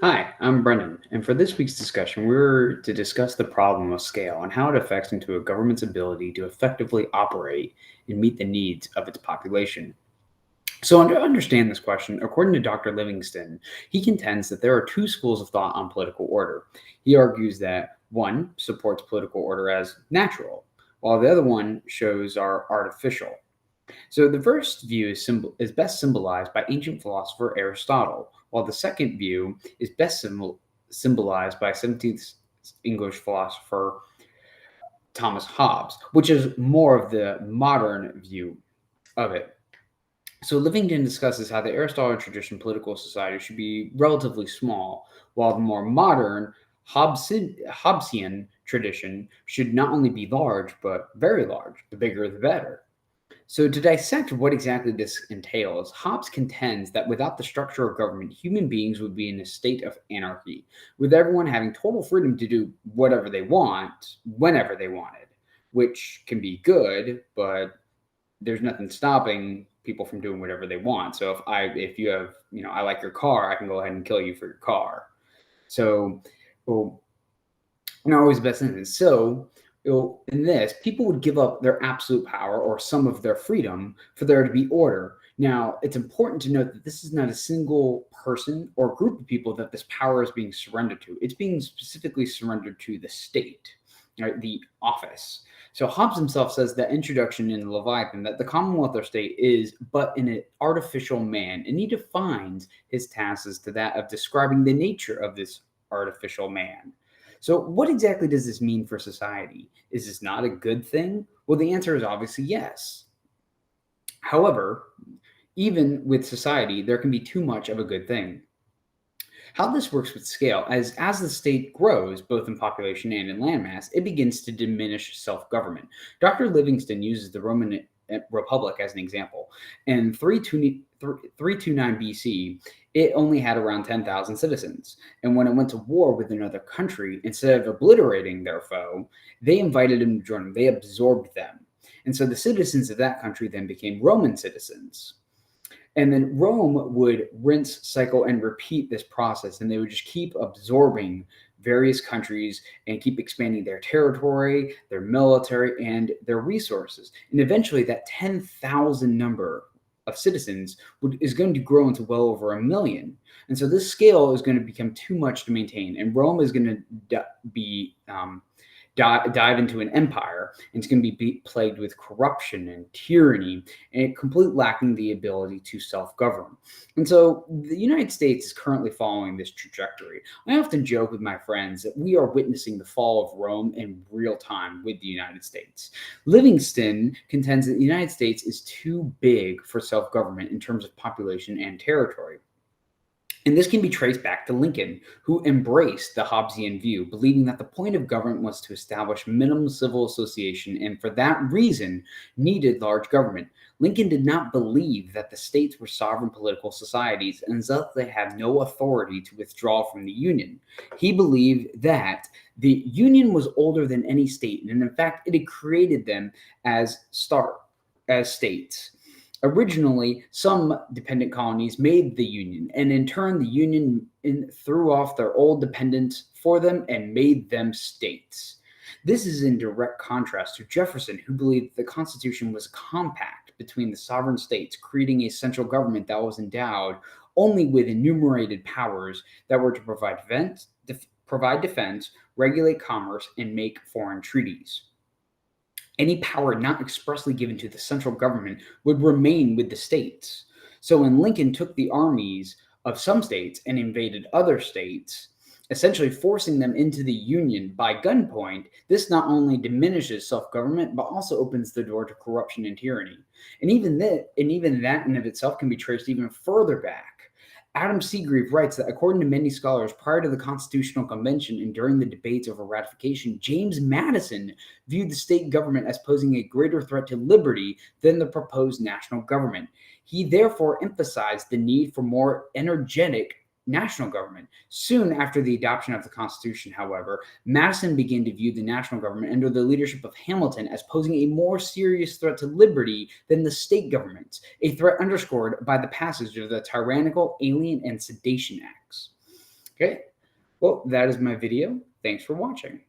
Hi, I'm Brendan, and for this week's discussion, we're to discuss the problem of scale and how it affects into a government's ability to effectively operate and meet the needs of its population. So, to understand this question, according to Dr. Livingston, he contends that there are two schools of thought on political order. He argues that one supports political order as natural, while the other one shows are artificial. So the first view is best symbolized by ancient philosopher Aristotle, while the second view is best symbolized by 17th English philosopher Thomas Hobbes, which is more of the modern view of it. So Livington discusses how the Aristotelian tradition political society should be relatively small, while the more modern Hobbesian tradition should not only be large, but very large. The bigger, the better. So, to dissect what exactly this entails, Hobbes contends that without the structure of government, human beings would be in a state of anarchy, with everyone having total freedom to do whatever they want, whenever they wanted, which can be good, but there's nothing stopping people from doing whatever they want. So, if you have, I like your car, I can go ahead and kill you for your car. So, well, not always the best thing. So, in this, people would give up their absolute power or some of their freedom for there to be order. Now, it's important to note that this is not a single person or group of people that this power is being surrendered to. It's being specifically surrendered to the state, right, the office. So Hobbes himself says that introduction in Leviathan that the commonwealth or state is but an artificial man, and he defines his task as to that of describing the nature of this artificial man. So, what exactly does this mean for society? Is this not a good thing? Well, the answer is obviously yes. However, even with society, there can be too much of a good thing. How this works with scale, as the state grows, both in population and in landmass, it begins to diminish self-government. Dr. Livingston uses the Roman Republic as an example. In 329 BC, it only had around 10,000 citizens. And when it went to war with another country, instead of obliterating their foe, they invited them to join them. They absorbed them. And so the citizens of that country then became Roman citizens. And then Rome would rinse, cycle, and repeat this process. And they would just keep absorbing various countries and keep expanding their territory, their military, and their resources. And eventually, that 10,000 number of citizens is going to grow into well over 1 million. And so this scale is going to become too much to maintain. And Rome is going to be dive into an empire, and it's going to be plagued with corruption and tyranny and completely lacking the ability to self-govern. And so the United States is currently following this trajectory. I often joke with my friends that we are witnessing the fall of Rome in real time with the United States. Livingston contends that the United States is too big for self-government in terms of population and territory. And this can be traced back to Lincoln, who embraced the Hobbesian view, believing that the point of government was to establish minimum civil association and for that reason needed large government. Lincoln did not believe that the states were sovereign political societies and thus they had no authority to withdraw from the Union. He believed that the Union was older than any state, and in fact, it had created them as states. Originally, some dependent colonies made the Union, and in turn, the Union threw off their old dependents for them and made them states. This is in direct contrast to Jefferson, who believed the Constitution was a compact between the sovereign states, creating a central government that was endowed only with enumerated powers that were to provide defense, regulate commerce, and make foreign treaties. Any power not expressly given to the central government would remain with the states. So when Lincoln took the armies of some states and invaded other states, essentially forcing them into the Union by gunpoint, this not only diminishes self-government, but also opens the door to corruption and tyranny. And even that in of itself can be traced even further back. Adam Seagrave writes that according to many scholars, prior to the Constitutional Convention and during the debates over ratification, James Madison viewed the state government as posing a greater threat to liberty than the proposed national government. He therefore emphasized the need for more energetic national government. Soon after the adoption of the Constitution, however, Madison began to view the national government under the leadership of Hamilton as posing a more serious threat to liberty than the state governments, a threat underscored by the passage of the Tyrannical, Alien, and Sedition Acts. Okay. Well, that is my video. Thanks for watching.